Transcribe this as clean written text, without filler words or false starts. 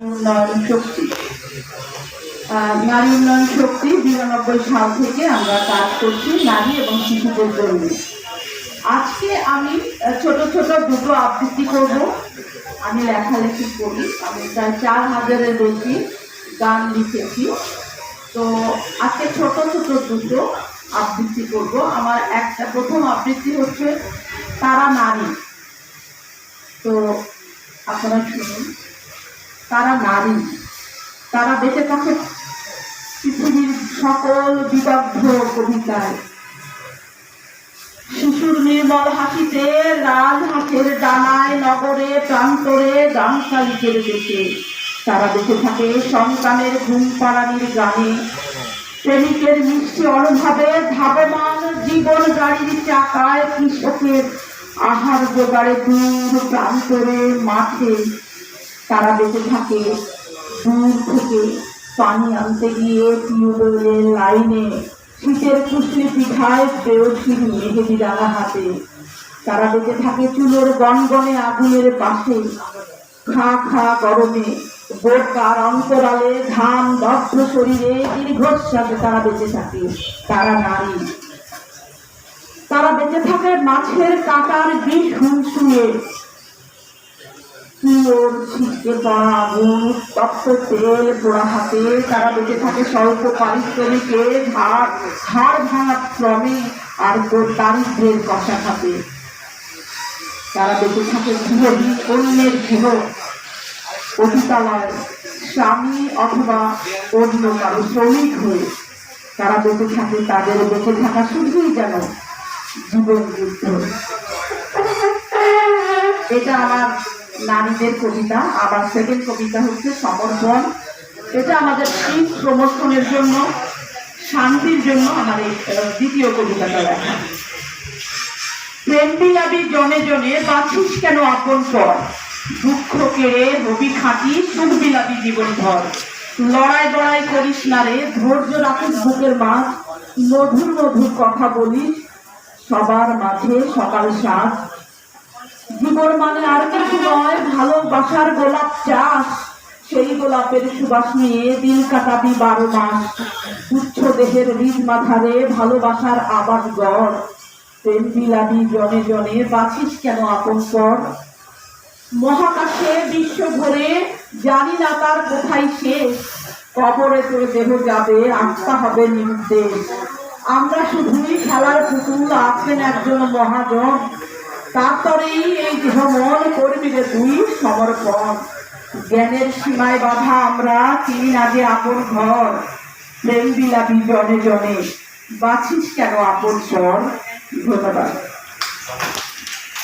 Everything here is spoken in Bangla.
উন্নয়ন শক্তি নারী উন্নয়ন শক্তি ৯২ সাল থেকে আমরা কাজ করছি নারী এবং শিশুদের জন্য। আজকে আমি ছোট ছোট দুটো আবৃত্তি করব। আমি লেখালেখি করি, আমি প্রায় ৪,০০০-এর বেশি গান লিখেছি। তো আজকে ছোট ছোট দুটো আবৃত্তি করব। আমার একটা প্রথম আবৃত্তি হচ্ছে তারা নারী। তো আপনারা শুনুন। তারা নারী, তারা বেঁচে থাকে পৃথিবীর সকল বিদগ্ধ কবিতায়। শিশুর নির্মল হাসিতে, রাজহাঁসের ডানায়, নগরে প্রান্তরে গামশালিকের দেশে। তারা বেঁচে থাকে সন্তানের ঘুম পাড়ানির গানে, প্রেমিকের মিষ্টি অনুভবে, ধাবমান জীবন গাড়ির চাকায়, কৃষকের আহার জোগাড়ে দূর প্রান্তরে মাঠে। তারা বেঁচে থাকে দূর থেকে পানি আনতে গিয়ে টিউবওয়েলের লাইনে, শীতের কুশলি পিঠায় বেরসির মেহেদি রাঙা হাতে। তারা বেঁচে থাকে চুলোর গনগনে আগুনের পাশে, খা খা গরমে বোরকার অন্তরালে, ঘাম দগ্ধ শরীরে দীর্ঘশ্বাসে তারা বেঁচে থাকে। তারা নারী। তারা বেঁচে থাকে মাছের কাঁটার বিষ হুঁসুয়ে, ছিটকে পড়া আগুন, তপ্ত তেল পোড়া হাতে। তারা বেঁচে থাকে স্বল্প পারিশ্রমিকে, হাড় ভাঙা শ্রমে আর দারিদ্রের কষা খাতে। তারা বেঁচে থাকে গৃহহীন অন্যের গৃহ অতিতালয়, স্বামী অথবা অন্য কারো শ্রমিক হয়ে। তারা বেঁচে থাকে, তাদের বেঁচে থাকা শুধুই যেন জীবন যুদ্ধ। এটা আমার নারীদের কবিতা। আবার সেকেন্ড কবিতা হচ্ছে সমর্পণ। এটা আমাদের শীত প্রমোশনের জন্য, শান্তির জন্য আমার এই দ্বিতীয় কবিতাটা লেখা। প্রেম বিলাবি জনে জনে, বাঁচিস কেন আপন পর, দুঃখ কেড়ে হবি খাঁটি, সুখ বিলাবি জীবন ভর। লড়াই লড়াই করিস না রে, ধৈর্য রাখিস বুকের মাছ, মধুর মধুর কথা বলিস সবার মাঝে সকাল সাজ। জীবন মানে আর কিছু নয়, ভালোবাসার গোলাপ চাষ, সেই গোলাপের সুবাস নিয়ে দিন কাটাবি ১২ মাস। তুচ্ছ দেহের রিজ মাথারে ভালোবাসার আবাস গড়, প্রেম বিলাবি জনে জনে, বাঁচিস কেন আপন পর। মহাকাশে বিশ্ব ভরে, জানি না তার কোথায় শেষ, কবরে তোর দেহ যাবে, আত্মা হবে নির্দেশ। আমরা শুধুই খেলার পুতুল, আছেন একজন মহাজন, তারপরেই এই ভ্রমণ করবি রে তুই সমর্পণ। জ্ঞানের সীমায় বাধা আমরা, চিনি না যে আপন ঘর, প্রেম বিলাবি জনে জনে, বাঁচিস কেন আপন পর। ধন্যবাদ।